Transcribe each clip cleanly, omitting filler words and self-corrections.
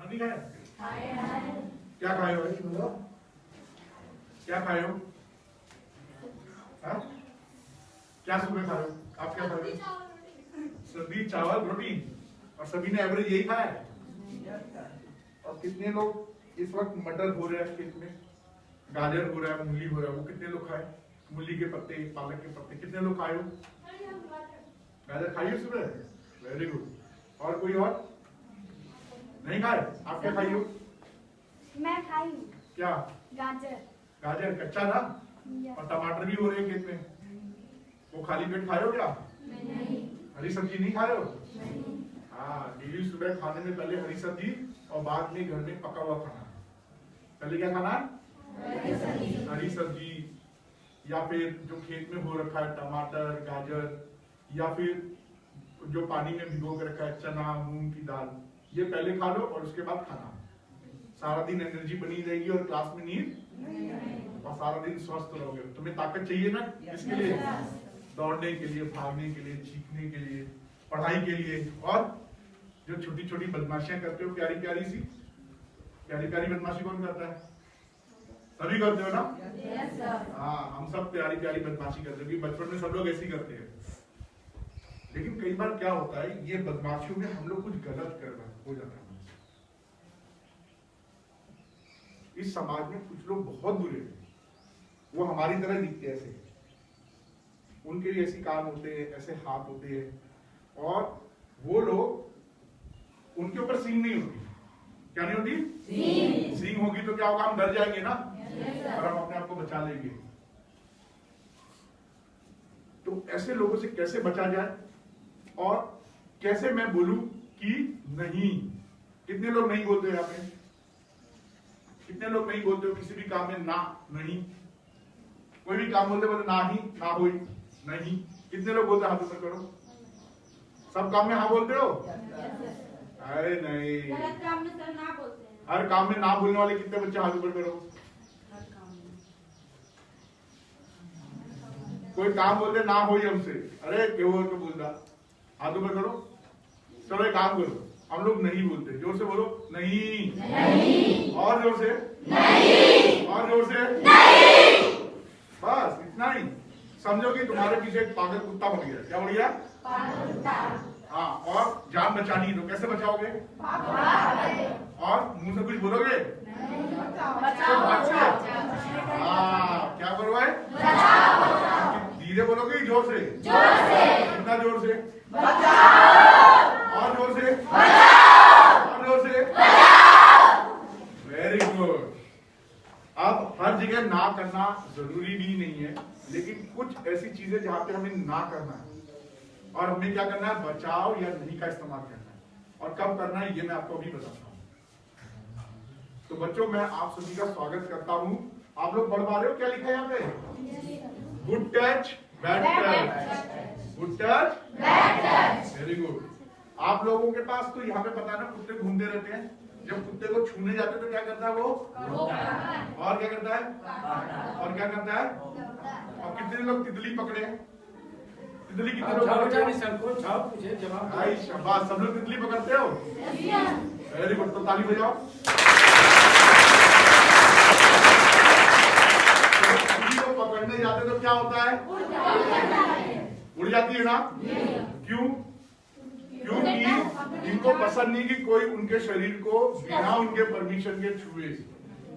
नहीं खाया? क्या खाए हो भाई बोलो? क्या खाए हो? हाँ? क्या सुबह खा रहे हो? आप क्या खा रहे हो? सब्जी चावल रोटी। और सभी ने एवरेज यही खाया है। और कितने लोग इस वक्त मटर हो रहा है खेत में, गाजर हो रहा है, मूली हो रहा है, वो कितने लोग खाए? मूली के पत्ते, पालक के पत्ते कितने लोग खाए हो? गाजर खाइए सुबह? Very good. और कोई और नहीं खाए? आप क्या खाई हो? मैं खाई हूँ। क्या? गाजर। गाजर कच्चा था? और टमाटर भी हो रहे हैं खेत में, वो खाली पेट खाए हो क्या? नहीं। हरी सब्जी नहीं खाए हो? नहीं। हाँ, डेली सुबह खाने में पहले हरी सब्जी और बाद में घर में पका हुआ खाना। पहले क्या खाना है? हरी सब्जी, या फिर जो खेत में हो रखा है टमाटर, गाजर, या फिर जो पानी में भिगो के रखा है चना, मूंग की दाल, ये पहले खा लो और उसके बाद खाना। सारा दिन एनर्जी बनी रहेगी और क्लास में नींद, और सारा दिन स्वस्थ रहोगे। तुम्हें ताकत चाहिए ना, इसके लिए दौड़ने के लिए, भागने के लिए, सीखने के लिए, पढ़ाई के लिए। और जो छोटी छोटी बदमाशियां करते हो प्यारी प्यारी सी, प्यारी प्यारी बदमाशी कौन करता है? सभी करते हो ना? हाँ, हम सब प्यारी प्यारी बदमाशी करते हैं, बचपन में सब लोग ऐसे ही करते हैं। लेकिन कई बार क्या होता है, ये बदमाशियों में हम लोग कुछ गलत कर रहे हो जाता है। इस समाज में कुछ लोग बहुत बुरे हैं, वो हमारी तरह दिखते हैं, ऐसे उनके भी ऐसे कान होते हैं, ऐसे हाथ होते हैं, और वो लोग, उनके ऊपर सींग नहीं होती। क्या नहीं होती? सींग होगी तो क्या होगा? हम डर जाएंगे ना, और हम अपने आप को बचा लेंगे। तो ऐसे लोगों से कैसे बचा जाए, और कैसे मैं बोलूं कि नहीं? कितने लोग नहीं बोलते यहाँ पे? कितने लोग नहीं बोलते हो किसी भी काम में? ना, नहीं। कोई भी काम बोलते बोलते ना ही, ना हुई, नहीं। कितने लोग बोलते? हाथ ऊपर करो। सब काम में हाँ बोलते हो? अरे नहीं, गलत काम में सर ना बोलते हैं। हर काम में ना बोलने वाले कितने बच्चे? हाथ ऊपर करो। कोई काम बोलते ना हो हमसे, अरे क्यों तो बोलता, हाथ ऊपर करो। चलो एक काम करो, हम लोग नहीं बोलते, जोर से बोलो नहीं, नहीं। और जोर से नहीं, और जोर से नहीं। बस इतना ही। समझो कि तुम्हारे पीछे एक पागल कुत्ता बन गया। क्या बन गया? पागल कुत्ता। हाँ, और जान बचानी तो कैसे बचाओगे? और मुंह से कुछ बोलोगे? हाँ, क्या करो भाई? धीरे बोलोगे? जोर से? कितना जोर से? और जोर से? और जोर से? Very good. अब हर जगह ना करना जरूरी भी नहीं है, लेकिन कुछ ऐसी चीजें जहां पे हमें ना करना है, और हमें क्या करना है? बचाव या नहीं का इस्तेमाल करना है, और कब करना है ये मैं आपको अभी बताता हूँ। तो बच्चों, मैं आप सभी का स्वागत करता हूँ। आप लोग पढ़ पा रहे हो? क्या लिखा है यहाँ पे? Good touch, bad touch. Good touch, bad touch. Very good. आप लोगों के पास तो यहाँ पे पता है ना, कुत्ते घूमते रहते हैं। जब कुत्ते को छूने जाते तो क्या करता है वो? और क्या करता है? और क्या करता है? और कितने लोग तितली पकड़े? तितली कितने लोग पकड़े? शाबाश, सब लोग तितली पकड़ते हो? वेरी गुड, तो ताली बजाओ। तितली को पकड़ने जाते तो क्या होता है? उड़ जाती है ना? क्यों? क्योंकि इनको पसंद नहीं कि कोई उनके शरीर को बिना उनके परमिशन के छुए,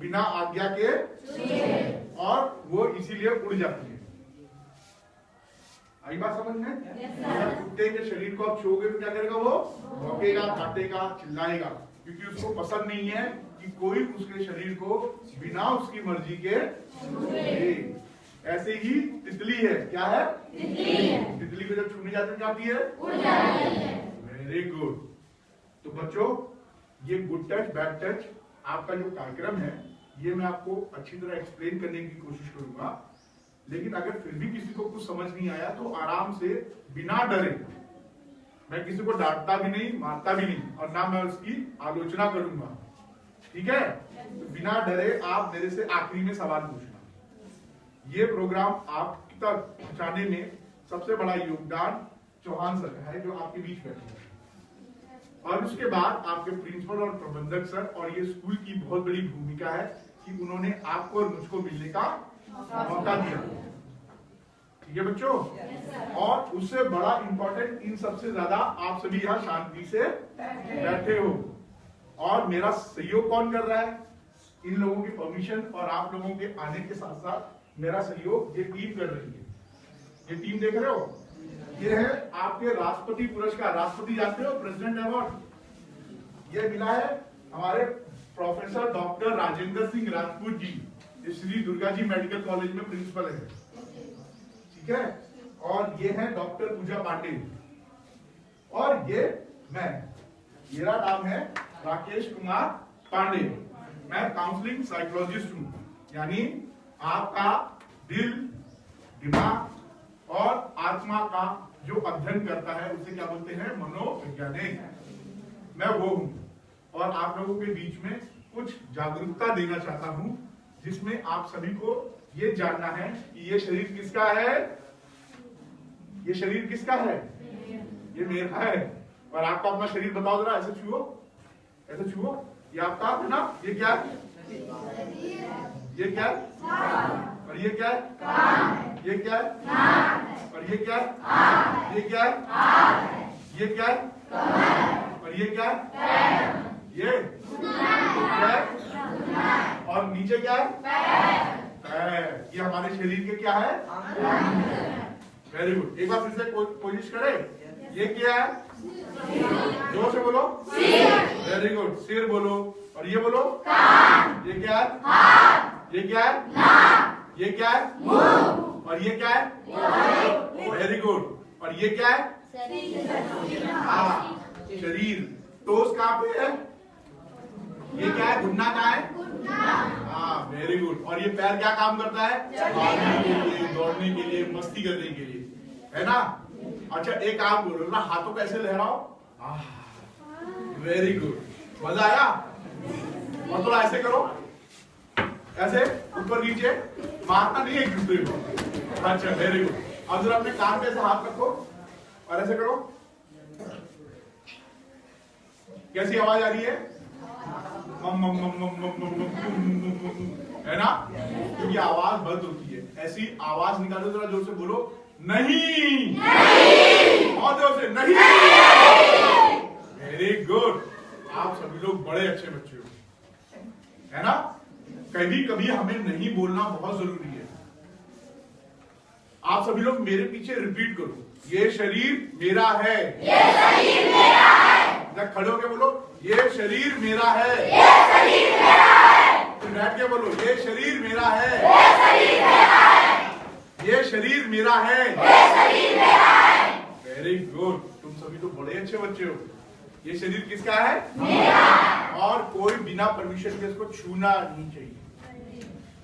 बिना आज्ञा के, और वो इसीलिए उड़ जाती है। आई बात समझ में? अगर कुत्ते के शरीर को आप छूओगे तो क्या करेगा? वो भौंकेगा, काटेगा, चिल्लाएगा, क्योंकि उसको पसंद नहीं है कि कोई उसके शरीर को बिना उसकी मर्जी के छुए। ऐसे ही तितली है। क्या है? तितली को जब छूने जाते जाती है, उड़ जाती है। Very good. तो बच्चों, ये गुड टच बैड टच आपका जो कार्यक्रम है, ये मैं आपको अच्छी तरह एक्सप्लेन करने की कोशिश करूंगा। लेकिन अगर फिर भी किसी को कुछ समझ नहीं आया तो आराम से, बिना डरे, मैं किसी को डांटता भी नहीं, मारता भी नहीं, और ना मैं उसकी आलोचना करूंगा। ठीक है? तो बिना डरे आप मेरे से आखिरी में सवाल पूछना। ये प्रोग्राम आप तक पहुंचाने में सबसे बड़ा योगदान चौहान सर का है, जो आपके बीच बैठे हैं। और उसके बाद आपके प्रिंसिपल और प्रबंधक सर और ये स्कूल की बहुत बड़ी भूमिका है कि उन्होंने आपको और मुझको मिलने का मौका दिया। ठीक है बच्चों? और उससे बड़ा इंपॉर्टेंट, इन सबसे ज्यादा आप सभी यहाँ शांति से बैठे हो और मेरा सहयोग कौन कर रहा है? इन लोगों की परमिशन और आप लोगों के आने के साथ साथ मेरा सहयोग ये टीम कर रही है। ये टीम देख रहे हो, ये है आपके राष्ट्रपति पुरस्कार। राष्ट्रपति जानते हो, प्रेसिडेंट अवार्ड। ये मिला है हमारे प्रोफेसर डॉक्टर राजेंद्र सिंह राजपूत जी, ये श्री दुर्गा जी मेडिकल कॉलेज में प्रिंसिपल है। ठीक है? और ये है डॉक्टर पूजा पांडे और ये मैं, मेरा नाम है राकेश कुमार पांडे। मैं काउंसलिंग साइकोलॉजिस्ट हूं, यानी आपका दिल, दिमाग और आत्मा का जो अध्ययन करता है उसे क्या बोलते हैं? मनोवैज्ञानिक। मैं वो हूं और आप लोगों के बीच में कुछ जागरूकता देना चाहता हूं, जिसमें आप सभी को ये जानना है कि ये शरीर किसका है? ये शरीर किसका है? ये मेरा है। और आपका अपना शरीर बताओ जरा, ऐसे छुओ, ऐसे छुओ। ये आपका है ना? ये क्या है? ये क्या है? और ये क्या है? ये क्या है? और ये क्या है? ये क्या है? ये क्या है? और ये क्या है? ये क्या है? और नीचे क्या है? पैर। ये हमारे शरीर के क्या है? Very good. एक बार फिर से कोशिश करें। ये क्या है? जोर से बोलो। Very good. सिर बोलो। और ये बोलो। ये क्या है? ये क्या है? ये क्या है? और ये क्या है? Very good. और ये क्या है? हाँ, शरीर। टोस कहाँ पे है? ये क्या है? घुटना कहाँ है? हाँ, वेरी गुड। और ये पैर क्या काम करता है? भागने के लिए, दौड़ने के लिए, मस्ती करने के लिए, है ना? अच्छा, एक काम बोलो ना, हाथों को ऐसे लहराओ। Very good. मजा आया? और थोड़ा ऐसे करो, ऐसे ऊपर नीचे, मारना नहीं एक दूसरे को। अच्छा, वेरी गुड। अब जरा अपने कान पे ऐसे हाथ रखो और ऐसे करो। कैसी आवाज आ रही है? है ना? क्योंकि आवाज बंद होती है। ऐसी आवाज निकालो, जरा जोर से बोलो, नहीं। और जोर से, नहीं। Very good. आप सभी लोग बड़े अच्छे बच्चे हो, है ना? कभी कभी हमें नहीं बोलना बहुत जरूरी है। आप सभी लोग मेरे पीछे रिपीट करो, ये शरीर मेरा है। ये शरीर मेरा है। जब खड़े होके बोलो, ये शरीर मेरा है। ये शरीर मेरा है। फिर बैठ के बोलो, ये शरीर मेरा है। ये शरीर मेरा है। ये शरीर मेरा है। ये शरीर मेरा है। Very good. तुम सभी तो बड़े अच्छे बच्चे हो। ये शरीर किसका है? मेरा। और कोई बिना परमिशन के इसको छूना नहीं चाहिए।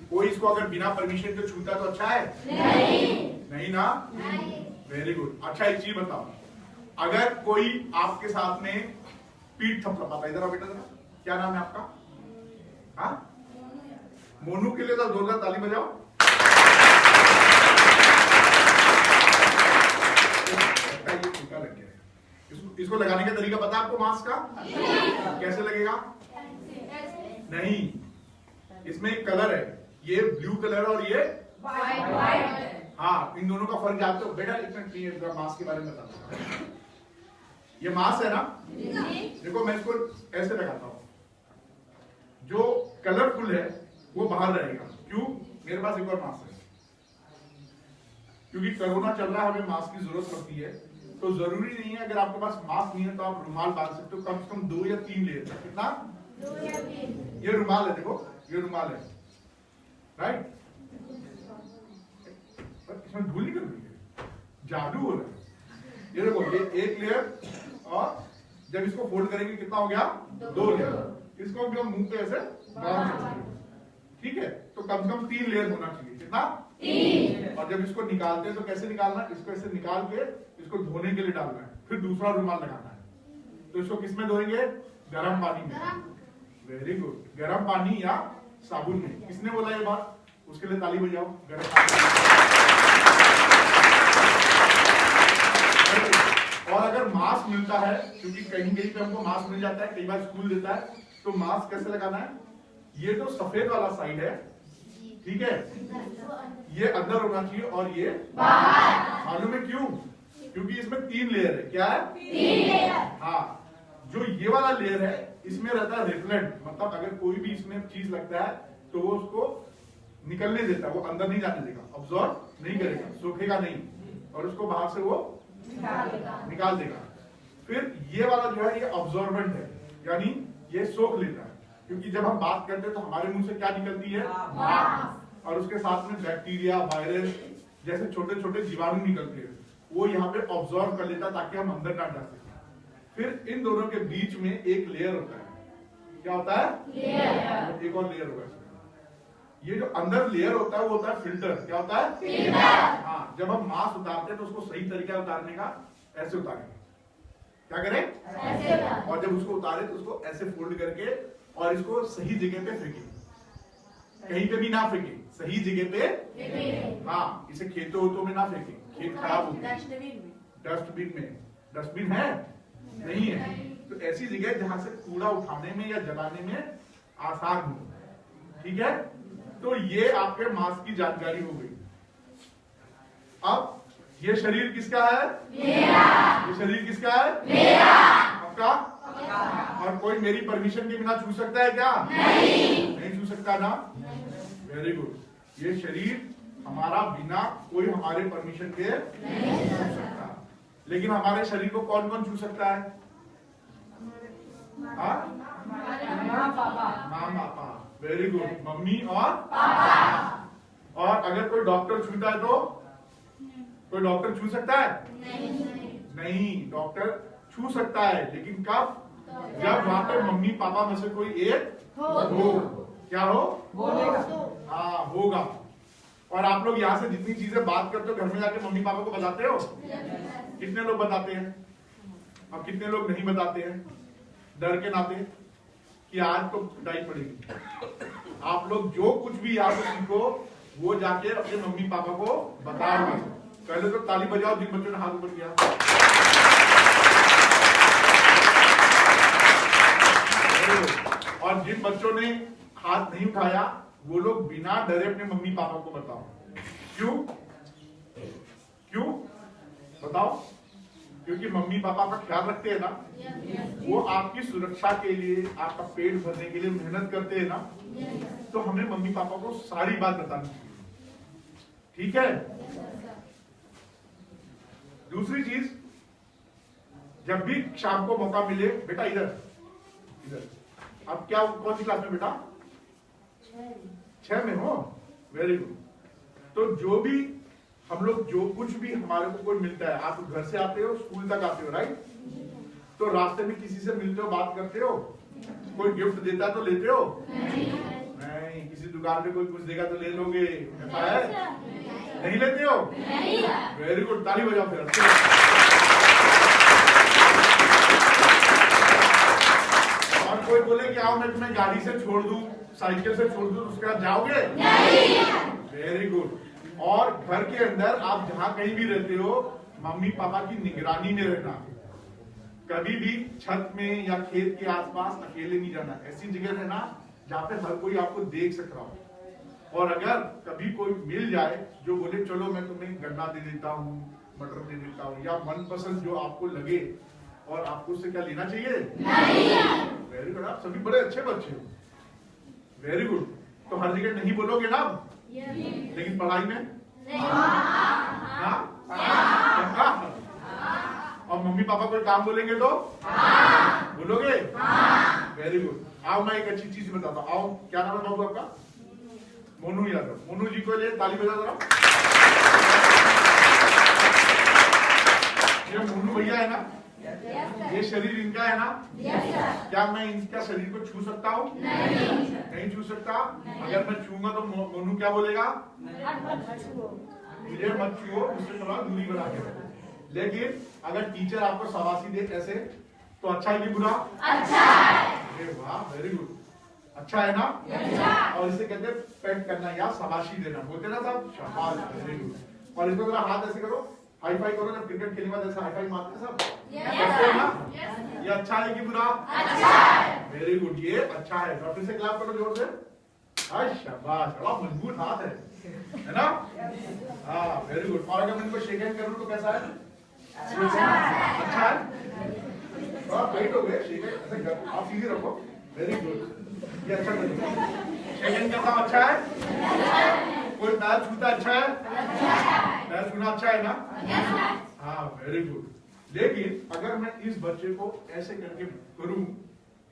कोई इसको अगर बिना परमिशन के छूता तो अच्छा है? नहीं ना? Very good. अच्छा, एक चीज बताओ, अगर कोई आपके साथ में पीठ थपथपाता, इधर आओ बेटा जरा, क्या नाम है आपका? हाँ, मोनू के लिए तो जोरदार ताली बजाओ। ये टीका लग गया है। इसको लगाने का तरीका पता है आपको मास्क का? कैसे लगेगा? नहीं, इसमें एक कलर है, ये ब्लू कलर और ये व्हाइट। हाँ, इन दोनों का फर्क जानते हो बेटा? इतना मास्क के बारे में बताता हूँ। ये मास्क है ना, देखो मैं इसको ऐसे लगाता हूँ, जो कलरफुल है वो बाहर रहेगा। क्यों? मेरे पास एक और मास्क है, क्योंकि कोरोना चल रहा है, हमें मास्क की जरूरत पड़ती है। तो जरूरी नहीं है, अगर आपके पास मास्क नहीं है तो आप रुमाल बांध सकते हो, कम से कम 2 या 3 लेयर। कितना? 2 या 3। ये रुमाल है, देखो ये रुमाल है, राइट? इसमें धूल निकल रही है, जादू हो रहा है। ये देखो, ये 1 लेयर, और जब इसको फोल्ड करेंगे कितना हो गया? 2 लेयर। इसको भी हम मुंह पे ऐसे बांध सकते हैं। ठीक है? तो कम से कम 3 लेयर होना चाहिए। कितना? 3। और जब इसको निकालते हैं तो कैसे निकालना? इसको ऐसे निकाल के इसको धोने के लिए डालना है, फिर दूसरा रुमाल लगाना है। तो इसको किसमें धोएंगे? गर्म पानी में। Very good. गर्म पानी या साबुन में। किसने बोला ये बात? उसके लिए ताली बजाओ। गर्म पानी। और अगर मास्क मिलता है, क्योंकि कहीं कहीं पे हमको मास्क मिल जाता है, कई बार स्कूल देता है, तो मास्क कैसे लगाना है? ये जो सफेद वाला साइड है, ठीक है, ये अंदर होना चाहिए और ये बाहर। मालूम है क्यों? क्योंकि इसमें 3 लेयर है। क्या है? 3 लेयर। हाँ, जो ये वाला लेयर है इसमें रहता है रिपेलेंट, मतलब अगर कोई भी इसमें चीज लगता है तो वो उसको निकलने देता है, वो अंदर नहीं जाने देगा, ऑब्जॉर्व नहीं करेगा, सोखेगा नहीं, और उसको बाहर से वो निकाल देगा। फिर ये वाला जो है ये ऑब्जॉर्बेंट है, यानी ये सोख लेता है, क्योंकि जब हम बात करते हैं तो हमारे मुंह से क्या निकलती है? और उसके साथ में बैक्टीरिया, वायरस जैसे छोटे छोटे जीवाणु निकलते हैं, वो यहाँ पे ऑब्जॉर्व कर लेता है ताकि हम अंदर ना जा सकें। फिर इन दोनों के बीच में एक लेयर होता है। क्या होता है? लेयर। एक और लेयर होगा इसमें। ये जो अंदर लेयर होता है वो होता है फिल्टर। क्या होता है? फिल्टर। हाँ, जब हम मास्क उतारते हैं तो उसको सही तरीका उतारने का ऐसे उतारेंगे। क्या करें? ऐसे। और जब उसको उतारे तो उसको ऐसे फोल्ड करके और इसको सही जगह पे फेंके, कहीं पे भी ना फेंके, सही जगह पे। हाँ, इसे खेतों में ना फेंके, खेत खराब हो गए। डस्टबिन में। डस्टबिन है? नहीं है। तो ऐसी जगह जहां से कूड़ा उठाने में या जलाने में आसान हो। ठीक है, तो ये आपके मास्क की जानकारी हो गई। अब ये शरीर किसका है? मेरा। ये शरीर किसका है? मेरा। आपका? और कोई मेरी परमिशन के बिना छू सकता है क्या? नहीं छू सकता ना? Very good. ये शरीर हमारा बिना कोई हमारे परमिशन के नहीं छू सकता। लेकिन हमारे शरीर को कौन कौन छू सकता है? माँ पापा। Very good. मम्मी और पापा। और अगर कोई डॉक्टर छूता है तो कोई डॉक्टर छू सकता है? नहीं, डॉक्टर छू सकता है, लेकिन कब? जब वहां पे मम्मी पापा में से कोई एक हो। क्या हो? बोलेगा। हाँ, होगा। और आप लोग यहाँ से जितनी चीजें बात करते हो घर में जाके मम्मी पापा को बताते हो? कितने लोग बताते हैं? अब कितने लोग नहीं बताते हैं, डर के नाते कि आज तो पिटाई पड़ेगी। आप लोग जो कुछ भी याद सीखो वो जाके अपने मम्मी पापा को बताओगे। पहले तो ताली बजाओ जिन बच्चों ने हाथ ऊपर किया। और जिन बच्चों ने हाथ नहीं उठाया वो लोग बिना डरे अपने मम्मी पापा को बताओ। क्यों? क्यों बताओ? क्योंकि मम्मी पापा का ख्याल रखते हैं ना, वो आपकी सुरक्षा के लिए, आपका पेट भरने के लिए मेहनत करते हैं ना, तो हमें मम्मी पापा को सारी बात बतानी चाहिए। ठीक है? दूसरी चीज, जब भी शाम को मौका मिले, बेटा इधर इधर, आप क्या कौन सी क्लास में बेटा? 6 में हो? Very good. तो जो भी हम लोग, जो कुछ भी हमारे को कोई मिलता है, आप घर से आते हो, स्कूल तक आते हो, राइट? तो रास्ते में किसी से मिलते हो, बात करते हो, कोई गिफ्ट देता है तो लेते हो? नहीं। किसी दुकान पे कोई कुछ देगा तो ले लोगे? ऐसा है? नहीं लेते हो? वेरी गुड, ताली बजाओ फिर। और कोई बोले कि आओ मैं तुम्हें गाड़ी से छोड़ दूं, साइकिल से छोड़ दूं, उसके बाद जाओगे? Very good. और घर के अंदर आप जहां कहीं भी रहते हो, मम्मी पापा की निगरानी में रहना। कभी भी छत में या खेत के आसपास अकेले नहीं जाना। ऐसी जगह रहना जहां पे हर कोई आपको देख सक रहा हो। और अगर कभी कोई मिल जाए जो बोले चलो मैं तुम्हें गन्ना दे देता हूँ, मटर दे देता हूँ, या मनपसंद जो आपको लगे, और आपको उससे क्या लेना चाहिए? Very good. आप सभी बड़े अच्छे बच्चे हो। Very good. तो हर जगह नहीं बोलोगे ना, लेकिन पढ़ाई में और मम्मी पापा कोई काम बोलेंगे तो बोलोगे? Very good. आओ मैं एक अच्छी चीज बताता हूँ। आओ, क्या नाम है बाबू आपका? मोनू यादव। मोनू जी को लिए ताली बजा जरा। ये मोनू भैया है ना? ये शरीर इनका है ना? क्या मैं इनका शरीर को छू सकता हूँ? नहीं छू सकता। अगर मैं छूंगा तो मोनू क्या बोलेगा? मुझे मत छुओ, मुझसे थोड़ा दूरी बना के रखो। लेकिन अगर टीचर आपको शाबाशी दे ऐसे, तो अच्छा है कि बुरा? अच्छा है। अरे वाह, वेरी गुड। अच्छा है ना? और इसे कहते हैं पेट करना या शाबाशी देना। बोलते ना सब? शाबाश, वेरी गुड। और इसको जरा हाथ ऐसे करो, हाई फाई करो जब क्रिकेट खेलने बाद ऐसा हाई फाई मारते हैं सब। Yes, करते हो ना? sir. ये अच्छा है कि बुरा? अच्छा है। वेरी गुड, ये अच्छा है। और फिर से क्लैप करो जोर से। शाबाश, बड़ा मजबूत हाथ है ना? हाँ, वेरी गुड। और अगर मैं इनको शेक हैंड करूं तो कैसा है? अच्छा है। और वेट हो गए, शेक हैंड ऐसे कर, आप सीधे रखो। वेरी गुड, ये अच्छा करो। शेक हैंड करना अच्छा है? कोई पैर छूता अच्छा है? पैर छूना अच्छा है ना? हाँ, वेरी गुड। लेकिन अगर मैं इस बच्चे को ऐसे करके करूं,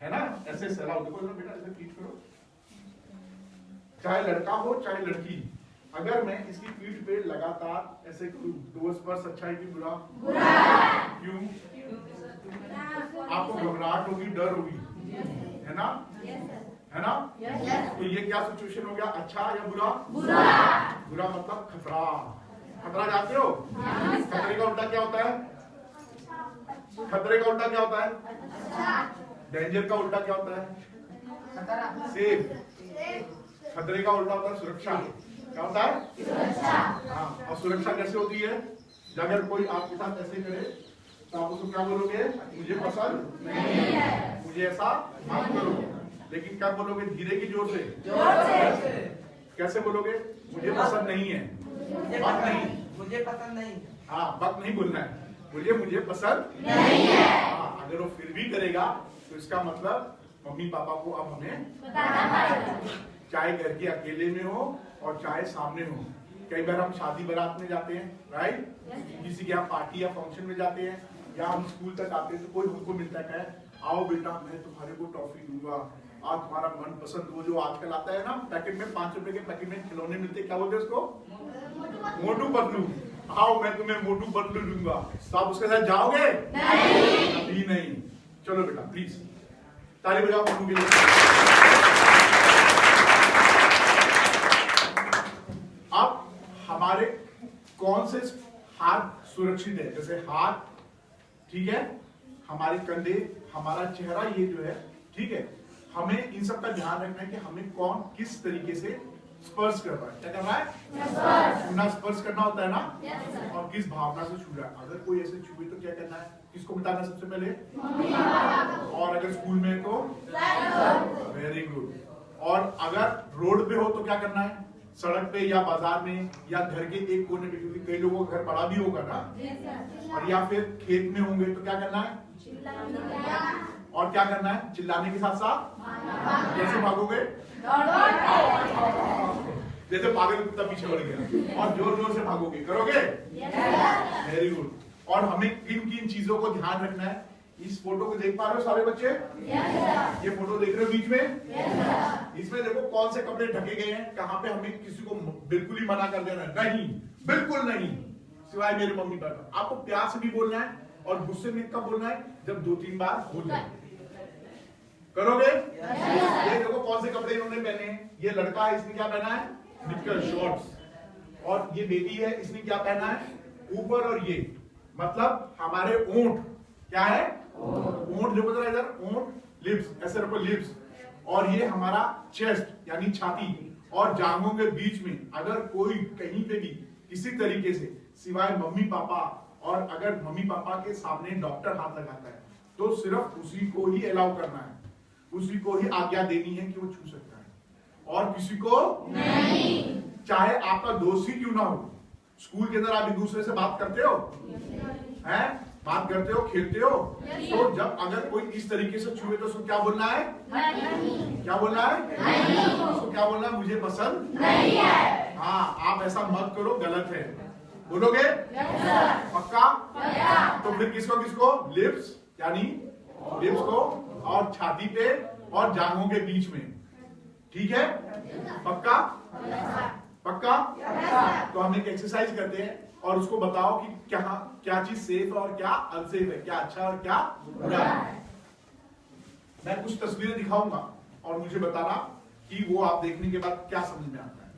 है ना, ऐसे सहलाओ, देखो बेटा ऐसे पीठ करो, चाहे लड़का हो चाहे लड़की, अगर मैं इसकी पीठ पे लगातार ऐसे करूं तो वो स्पर्श अच्छा है कि बुरा? क्यों? आपको घबराहट होगी, डर होगी, है ना? है ना? तो ये क्या सिचुएशन हो गया, अच्छा या बुरा? बुरा मतलब खतरा। खतरा जानते हो? खतरे का उल्टा क्या होता है? खतरे का उल्टा क्या होता है? डेंजर का उल्टा क्या होता है? सेफ। खतरे का उल्टा होता है सुरक्षा। क्या होता है? हाँ, और सुरक्षा कैसे होती है? अगर कोई आपके साथ ऐसे करे तो आप उसको क्या बोलोगे? मुझे पसंद नहीं है, मुझे ऐसा मत करो। लेकिन क्या बोलोगे? धीरे की जोर से। कैसे बोलोगे? मुझे पसंद नहीं है, बात नहीं, मुझे पसंद नहीं। हाँ, वक्त नहीं बोलना है, बोलिए मुझे पसंद नहीं है। हाँ, अगर वो फिर भी करेगा तो इसका मतलब मम्मी पापा को अब हमें बताना पड़ेगा, चाहे घर के अकेले में हो और चाहे सामने हो। कई बार हम शादी बारात में जाते हैं, राइट, किसी के यहाँ पार्टी या फंक्शन में जाते हैं, या हम स्कूल तक आते हैं तो कोई हमको मिलता है, आओ बेटा मैं तुम्हारे को टॉफी दूंगा, आज तुम्हारा मन पसंद वो जो आजकल आता है ना पैकेट में, 5 रुपए के पैकेट में खिलौने मिलते हैं, क्या बोलते हैं उसको? मोटू पतलू। आओ मैं तुम्हें मोटू पतलू दूंगा। तो आप उसके साथ जाओगे? नहीं, अभी नहीं। चलो बेटा प्लीज ताली बजाओ मोटू के लिए। अब हमारे कौन से हाथ सुरक्षित है? जैसे हाथ, ठीक है, हमारे कंधे, हमारा चेहरा, ये जो है, ठीक है, हमें इन सब का ध्यान रखना है कि हमें कौन किस तरीके से स्पर्श कर रहा है। क्या कर रहा है? छूना, स्पर्श करना होता है ना, और किस भावना से छू रहा है। अगर कोई ऐसे छुए तो क्या करना है? किसको बताना सबसे पहले? और अगर स्कूल में तो वेरी गुड। और अगर रोड पे हो तो क्या करना है? सड़क पे या बाजार में या घर के एक कोने पे, क्योंकि कई लोगों का घर बड़ा भी होगा ना, और या फिर खेत में होंगे तो क्या करना है? और क्या करना है? चिल्लाने के साथ साथ कैसे भागोगे? जैसे पागल कुत्ता पीछे बढ़ गया, और जोर जोर से भागोगे, करोगे? Very good. और हमें किन किन चीजों को ध्यान रखना है? इस फोटो को देख पा रहे हो सारे बच्चे? ये फोटो देख रहे हो बीच में? इसमें देखो कौन से कपड़े ढके गए हैं, कहाँ पे हमें किसी को बिल्कुल ही मना कर देना है, नहीं, बिल्कुल नहीं, सिवाय मेरे मम्मी पापा। आपको प्यार से भी बोलना है और गुस्से में कब बोलना है? जब 2-3 बार बोल जाए। करोगे? ये देखो कौन से कपड़े इन्होंने पहने हैं। ये लड़का है, इसने क्या पहना है? निक्कर, शॉर्ट्स। और ये बेटी है, इसने क्या पहना है? ऊपर, और ये मतलब हमारे ऊंट क्या है? ऊंट जो बता रहा है इधर, ऊंट, लिप्स, ऐसे रखो लिप्स। और ये हमारा चेस्ट यानी छाती, और जांघों के बीच में अगर कोई कहीं पे भी किसी तरीके से, सिवाय मम्मी पापा, और अगर मम्मी पापा के सामने डॉक्टर हाथ लगाता है तो सिर्फ उसी को ही अलाउ करना है, उसी को ही आज्ञा देनी है कि वो छू सकता है, और किसी को नहीं। चाहे आपका दोस्त ही क्यों ना हो। स्कूल के अंदर आप एक दूसरे से बात करते हो, हैं? बात करते हो, खेलते हो, तो जब अगर कोई इस तरीके से छुए तो उसको क्या बोलना है? नहीं। क्या बोलना है? नहीं। उसको क्या बोलना है? मुझे पसंद नहीं है। हाँ, आप ऐसा मत करो, गलत है, बोलोगे? पक्का? तो फिर किसको किसको? लिप्स यानी लिप्स को, और छाती पे, और जांघों के बीच में, ठीक है? पक्का? पक्का? तो हम एक एक्सरसाइज करते हैं और उसको बताओ कि क्या चीज सेफ है और क्या अनसेफ है, क्या अच्छा और क्या बुरा है। मैं कुछ तस्वीरें दिखाऊंगा और मुझे बताना कि वो आप देखने के बाद क्या समझ में आता है।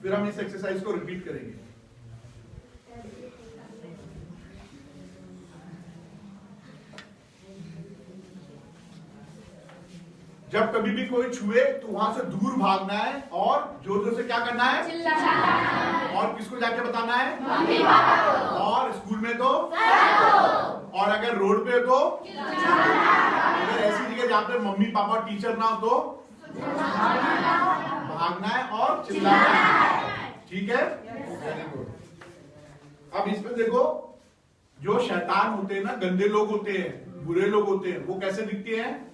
फिर हम इस एक्सरसाइज को रिपीट करेंगे। जब कभी भी कोई छुए तो वहां से दूर भागना है और जोर जोर से क्या करना है, चिल्लाना। और किसको जाके बताना है, मम्मी पापा को। और स्कूल में तो, सबको। और अगर रोड पे तो, चिल्लाना। अगर ऐसी जगह जहाँ पे मम्मी पापा टीचर ना हो तो भागना है और चिल्लाना है। ठीक है, वेरी गुड। अब इसमें देखो, जो शैतान होते हैं ना, गंदे लोग होते हैं, बुरे लोग होते हैं, वो कैसे दिखते हैं?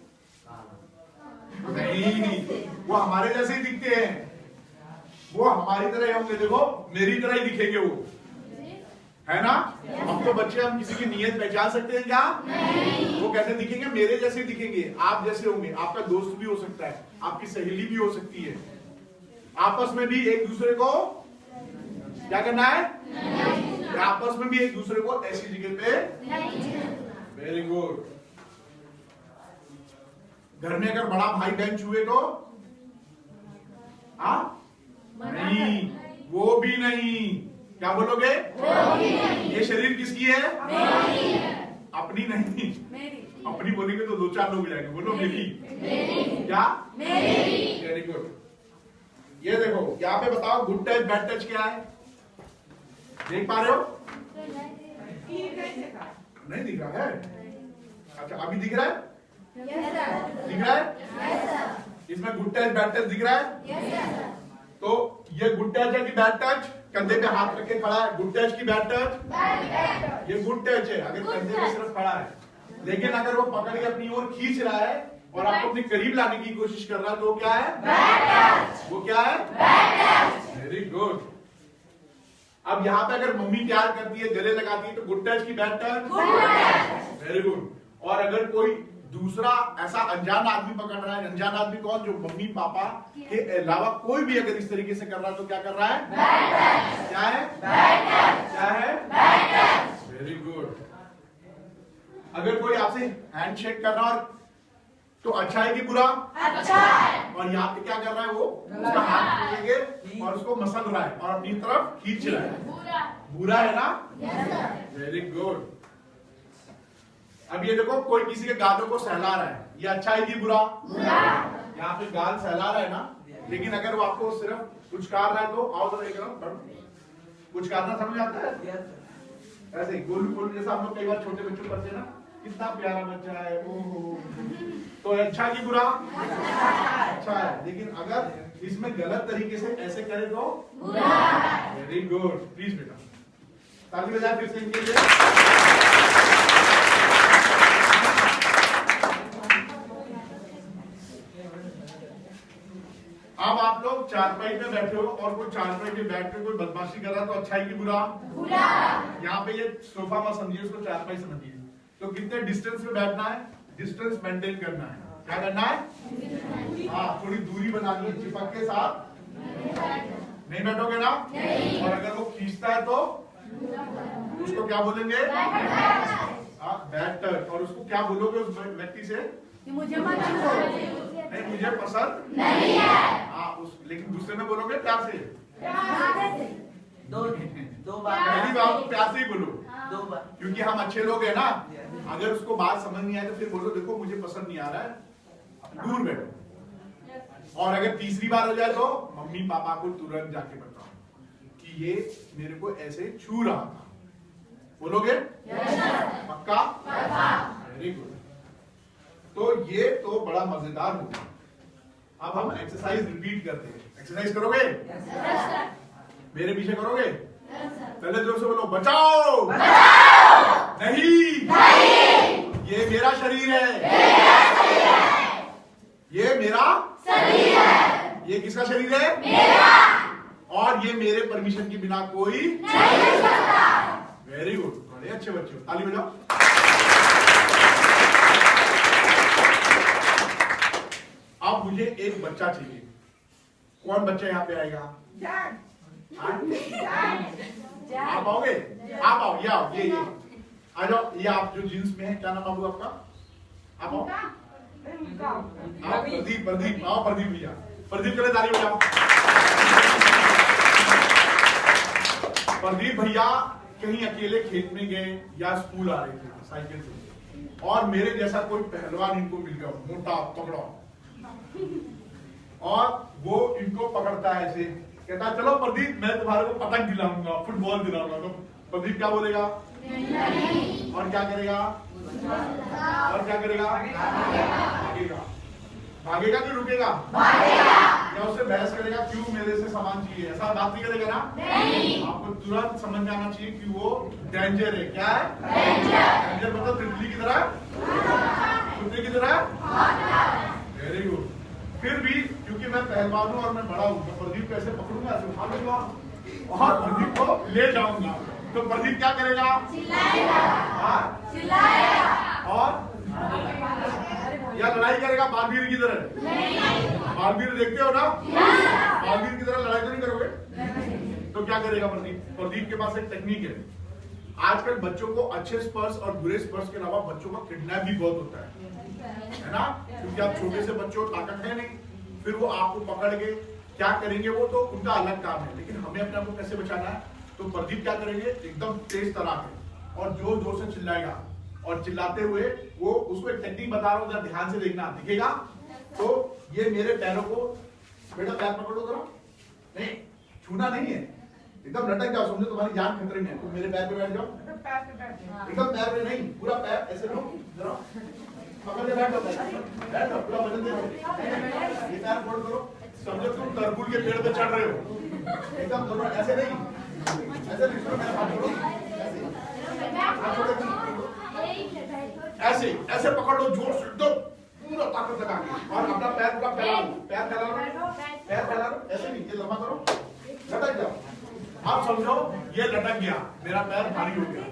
नहीं, वो हमारे जैसे ही दिखते हैं, वो हमारी तरह ही होंगे। देखो मेरी तरह ही दिखेंगे वो, है ना? हम तो बच्चे, हम किसी की नीयत पहचान सकते हैं क्या? नहीं। वो कैसे दिखेंगे? मेरे जैसे ही दिखेंगे, आप जैसे होंगे। आपका दोस्त भी हो सकता है, आपकी सहेली भी हो सकती है। आपस में भी एक दूसरे को क्या करना है? आपस में भी एक दूसरे को ऐसी जगह पे। Very good. घर में अगर बड़ा भाई बहन छुए तो नहीं, वो भी नहीं। क्या बोलोगे? ये शरीर किसकी है? अपनी नहीं। अपनी बोलेंगे तो 2-4 लोग जाएंगे। बोलो मेरी। क्या? Very good. ये देखो, यहाँ पे बताओ गुड टच बैड टच क्या है? देख पा रहे हो? नहीं दिख रहा है? अच्छा, अभी दिख रहा है? दिख रहा है? इसमें गुड टच बैड टच दिख रहा है? तो ये गुड टच है कि बैड टच? कंधे पे हाथ रख के खड़ा है, गुड टच की बैड टच? ये गुड टच है अगर कंधे पे सिर्फ खड़ा है। लेकिन अगर वो पकड़ के अपनी ओर खींच रहा है और आपको अपने करीब लाने की कोशिश कर रहा है तो वो क्या है? वो क्या है? Very good. अब यहाँ पे अगर मम्मी प्यार करती है, गले लगाती है तो गुड टच की बैड टच? Very good. और अगर कोई दूसरा ऐसा अनजान आदमी पकड़ रहा है, अनजान आदमी कौन? जो मम्मी पापा के अलावा कोई भी अगर इस तरीके से कर रहा है तो क्या कर रहा है? क्या है? क्या है? Very good. अगर कोई आपसे हैंडशेक कर रहा है तो अच्छा है कि बुरा? अच्छा है। और यहाँ पे क्या कर रहा है? वो उसका हाथ पकड़ेंगे और उसको मसल रहा है और अपनी तरफ खींच रहा है। बुरा है ना? Very good. अब ये देखो, कोई किसी के गालों को सहला रहा है, ये अच्छा है कि बुरा? यहाँ पे गाल सहला रहा है ना, लेकिन अगर वो आपको सिर्फ पुचकार रहा है तो आओ जरा एक तरफ पुचकारना समझ आता है? ऐसे गोलू गोलू जैसा हम लोग कई बार छोटे बच्चों करते हैं ना, कितना प्यारा बच्चा है, ओहो। तो अच्छा कि बुरा? अच्छा है। लेकिन अगर इसमें गलत तरीके से ऐसे करे तो वेरी गुड। प्लीज बेटा ताली बजाए फिर से इनके लिए। अब आप लोग चारपाई पे बैठे हो और कोई चारपाई पे बैठ के कोई बदमाशी कर रहा है तो अच्छा है कि बुरा? यहाँ पे ये सोफा मत समझिए, उसको चारपाई समझिए। तो कितने डिस्टेंस पे बैठना है? डिस्टेंस मेंटेन करना है। क्या करना है? हाँ, थोड़ी दूरी बनानी है, चिपक के साथ नहीं बैठोगे ना? और अगर वो खींचता है तो उसको क्या बोलेंगे? Bad touch. और उसको क्या बोलोगे उस व्यक्ति से? मुझे मत छुओ। नहीं, मुझे पसंद नहीं है। हाँ, लेकिन दूसरे में बोलोगे प्यार से? दो बार। पहली बार तो प्यार से ही बोलो, 2 बार, क्योंकि हम अच्छे लोग हैं ना। अगर उसको बात समझ नहीं आए तो फिर बोलो देखो मुझे पसंद नहीं आ रहा है, दूर बैठो। और अगर तीसरी बार हो जाए तो मम्मी पापा को तुरंत जाके बताओ कि ये मेरे को ऐसे छू रहा था। बोलोगे? पक्का? Very good. तो ये तो बड़ा मजेदार होगा। अब हम एक्सरसाइज रिपीट करते हैं। एक्सरसाइज करोगे? मेरे पीछे करोगे? पहले जोर से बोलो, बचाओ, नहीं, ये मेरा शरीर है, ये मेरा शरीर है। ये किसका शरीर है? मेरा। और ये मेरे परमिशन के बिना कोई नहीं कर सकता। वेरी गुड, बड़े अच्छे बच्चे हो, ताली बजाओ। अब मुझे एक बच्चा चाहिए। कौन बच्चा यहाँ पे आएगा? आप आओगे? आप आओ, ये आओ, ये आ जाओ। ये आप जो जींस में है, क्या नाम बाबू आपका? आप आओ। आप प्रदीप, प्रदीप आओ। प्रदीप भैया, प्रदीप के लिए ताली बजाओ। प्रदीप भैया कहीं अकेले खेत में गए या स्कूल आ रहे थे साइकिल से, और मेरे जैसा कोई पहलवान इनको मिल गया, मोटा तगड़ा, और वो इनको पकड़ता है ऐसे, कहता है चलो प्रदीप मैं तुम्हारे को पतंग दिलाऊंगा, फुटबॉल दिलाऊंगा। तो प्रदीप क्या बोलेगा? और क्या करेगा? और क्या करेगा? भागेगा। भागेगा कि रुकेगा? या उससे बहस करेगा क्यों मेरे से सामान चाहिए, ऐसा बात नहीं करेगा ना? आपको तुरंत समझ में आना चाहिए कि वो डेंजर है। क्या है? डेंजर मतलब तितली की तरह, कुत्ते की तरह। Very good. फिर भी क्योंकि मैं पहलवान हूं और मैं बड़ा हूं, तो प्रदीप कैसे पकड़ूंगा? ऐसे उठा लूंगा और प्रदीप को ले जाऊंगा। तो प्रदीप क्या करेगा? और या लड़ाई करेगा बालवीर की तरह? बालवीर देखते हो ना? बालवीर की तरह लड़ाई तो नहीं करोगे। तो क्या करेगा प्रदीप? प्रदीप के पास एक टेक्निक है। आजकल बच्चों को अच्छे स्पर्श और बुरे स्पर्श के अलावा बच्चों का किडनैप भी बहुत होता है ना? क्योंकि आप छोटे से बच्चों ताकत है नहीं, फिर वो आपको पकड़ के क्या करेंगे वो तो उनका अलग काम है, लेकिन हमें अपने आप को कैसे बचाना है? तो प्रदीप क्या करेंगे? एकदम तेज तराके और जोर जोर से चिल्लाएगा, और चिल्लाते हुए वो उसको एक टेक्निक बता रहा हूं, जरा ध्यान से देखना, दिखेगा। तो ये मेरे पैरों को, बेटा पैर पकड़ो जरा, नहीं छूना नहीं है, एकदम लटक जाओ, समझो तुम्हारी जान खतरे में है। तुम मेरे पैर पे बैठ जाओ, एकदम पैर पे नहीं, पूरा पैर ऐसे लो, जरा पकड़ के बैठो, बैठो, पूरा वजन दे दो, ये पैर फोल्ड करो, समझो तुम तरबूज के पेड़ पे चढ़ रहे हो, एकदम दोनों ऐसे नहीं, ऐसे नहीं, मेरा हाथ छोड़ो, ऐसे ऐसे पकड़ लो जोर से, एकदम पूरा ताकत लगा के, और अपना पैर पूरा फैला लो, पैर फैला लो, पैर फैला लो, ऐसे नहीं, ये लंबा करो, लटक जाओ। आप समझो ये लटक गया, मेरा पैर भारी हो गया,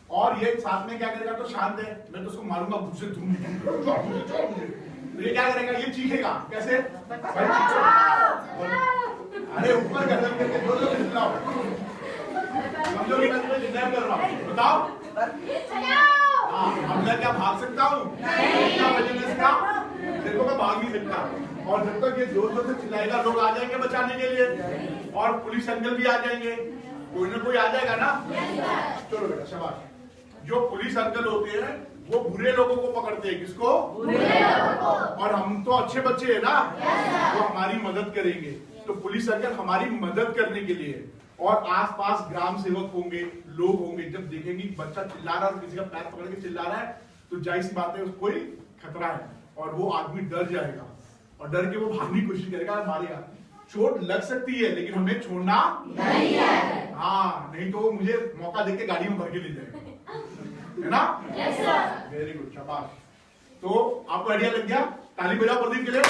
और ये साथ में क्या करेगा? तो शांत है, मैं तो उसको मारूंगा मुझसे, धूम तो ये क्या करेगा? ये चीखेगा, कैसे? अरे ऊपर गर्दन करके जोर जोर से चिल्लाओ, समझो कि मैं तुम्हें किडनैप कर रहा हूँ, बताओ। अब मैं क्या भाग सकता हूँ? क्या वजन है इसका? देखो मैं भाग नहीं सकता, और जब तक ये जोर जोर से चिल्लाएगा लोग आ जाएंगे बचाने के लिए, और पुलिस अंकल भी आ जाएंगे, कोई ना कोई आ जाएगा ना। चलो बेटा शाबाश। जो पुलिस अंकल होते हैं वो बुरे लोगों को पकड़ते हैं, किसको? बुरे लोगों को। और हम तो अच्छे बच्चे हैं ना, वो हमारी मदद करेंगे। तो पुलिस अंकल हमारी मदद करने के लिए, और आसपास ग्राम सेवक होंगे, लोग होंगे, जब देखेंगे बच्चा चिल्ला रहा है, किसी का पैर पकड़ के चिल्ला रहा है, तो जाहिर सी बात है उसको कोई खतरा है, और वो आदमी डर जाएगा, और डर के वो भागने की कोशिश करेगा, मारेगा। चोट लग सकती है लेकिन हमें छोड़ना नहीं है। हाँ, नहीं तो वो मुझे मौका देके गाड़ी में भर के ले जाएगा, है ना? Yes sir. वेरी गुड, शाबाश। तो आपको आइडिया लग गया? ताली बजाओ प्रदीप के लिए।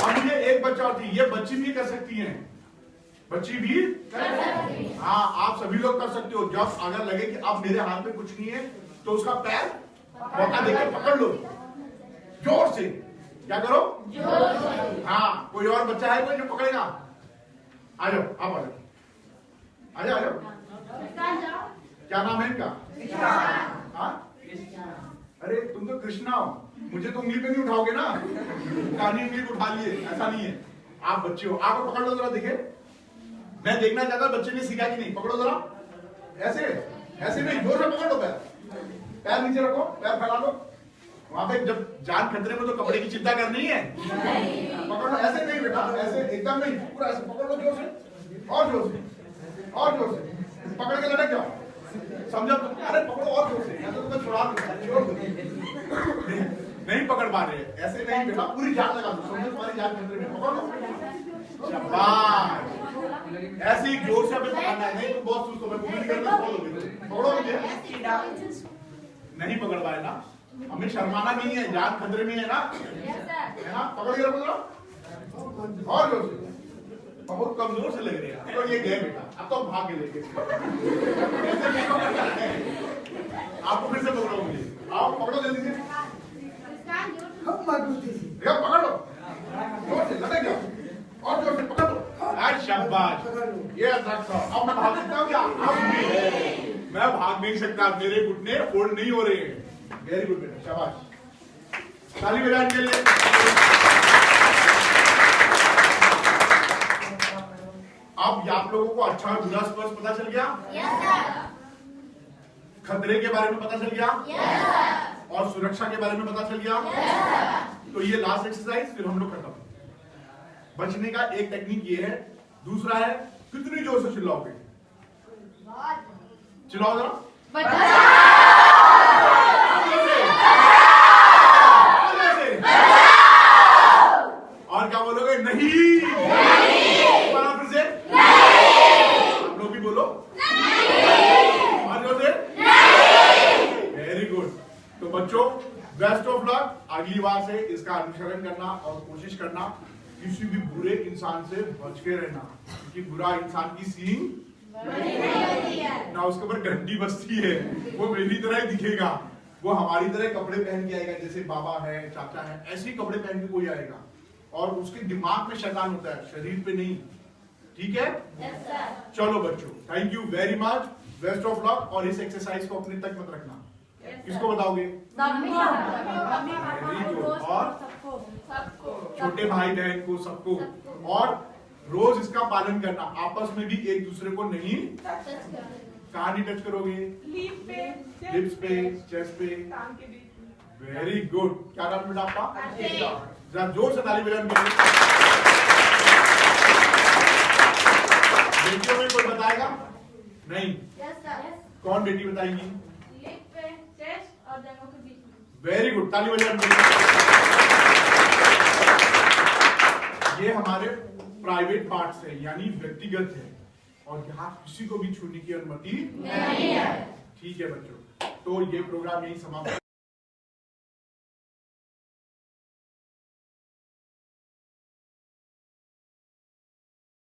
अब मुझे एक बच्चा और थी, ये बच्ची भी कर सकती हैं, बच्ची भी कर सकती है। हाँ, आप सभी लोग कर सकते हो। जब अगर लगे कि अब मेरे हाथ में कुछ नहीं है, तो उसका पैर मौका देकर पकड़ लो, जोर से। क्या करो? जोर से। हाँ, कोई और बच्चा है कोई जो पकड़ेगा? आ जाओ, आप आ जाओ, आ जाओ, आ जाओ। क्या नाम है इनका? हाँ? अरे तुम तो कृष्णा हो, मुझे तो उंगली पे नहीं उठाओगे ना, कहानी उंगली पे उठा लिए, ऐसा नहीं है। आप बच्चे हो, आपको पकड़ लो जरा, दिखे, मैं देखना चाहता बच्चे ने सीखा कि नहीं। पकड़ो जरा, ऐसे ऐसे नहीं, जोर से पकड़ लो, पैर नीचे रखो, पैर फैला लो। वहां पे जब जान खतरे में तो कपड़े की चिंता करनी है, पकड़ लो, ऐसे नहीं बेटा, ऐसे एकदम नहीं, पूरा ऐसे पकड़ लो, जोर से, और जोर से, और जोर से पकड़ के लटक जाओ, समझो? अरे पकड़ो और जोर से, तो तुम्हें छुड़ा दूंगा, नहीं पकड़ पा रहे, ऐसे नहीं बेटा, पूरी जान लगा दो, समझो तुम्हारी जान खतरे में, पकड़ लो, शाबाश। ऐसे ही जोर से हमें पकड़ना है, नहीं तो बहुत सुस्त हो, मैं पूरी करके छोड़ दोगे, पकड़ो मुझे, नहीं पकड़ पाए ना, हमें शर्माना नहीं है, जान खतरे में है ना, है ना? पकड़ के रखो जरा, और जोर से, बहुत कमजोर से लग रहे हैं, तो ये गए बेटा, अब तो भाग के लेके आपको फिर से पकड़ो, मुझे आओ, पकड़ो जल्दी से, पकड़ लो, जोर से लटक जाओ, और जोर से पकड़ लो, शाबाश, ये अब मैं भाग सकता हूँ क्या? मैं भाग नहीं सकता, मेरे घुटने फोल्ड नहीं हो रहे हैं। वेरी गुड बेटा, शाबाश, ताली बजाने के लिए। अब आप लोगों को अच्छा और बुरा स्पर्श पता चल गया? Yes sir. खतरे के बारे में पता चल गया? Yes sir. और सुरक्षा के बारे में पता चल गया। तो ये लास्ट एक्सरसाइज, फिर हम लोग खत्म। बचने का एक टेक्निक ये है। दूसरा है कितनी जोर से चिल्लाओगे, चिल्लाओ जरा। और क्या बोलोगे? नहीं। फिर से आप लोग भी बोलो। और जोर से। Very good. तो बच्चों, बेस्ट ऑफ लक। अगली बार से इसका अनुसरण करना और कोशिश करना किसी भी बुरे इंसान से बच के रहना, क्योंकि बुरा इंसान की सींग ना उसके ऊपर घंटी बजती है, वो मेरी तरह ही दिखेगा। वो हमारी तरह कपड़े पहन के आएगा, जैसे बाबा है, चाचा है, ऐसे ही कपड़े पहन के कोई आएगा। और उसके दिमाग में शैतान होता है, शरीर पे नहीं। ठीक है? चलो बच्चों, thank you very much. Best of luck. और इस एक्सरसाइज को अपने तक मत रखना। किसको बताओगे? और छोटे भाई बहन को, सबको। और रोज इसका पालन करना। आपस में भी एक दूसरे को नहीं, कहाँ नहीं टच करोगे? लिप्स पे, चेस्ट पे। Very good. क्या नाम बेटा आपका? जरा जोर से ताली बजाने के लिए। बेटियों में कोई बताएगा? नहीं। कौन बेटी बताएगी? Very good. ताली बजाने के लिए। ये हमारे प्राइवेट पार्ट्स है, यानी व्यक्तिगत है, और यहाँ किसी को भी छूने की अनुमति नहीं है। ठीक है बच्चों, तो ये प्रोग्राम यही समाप्त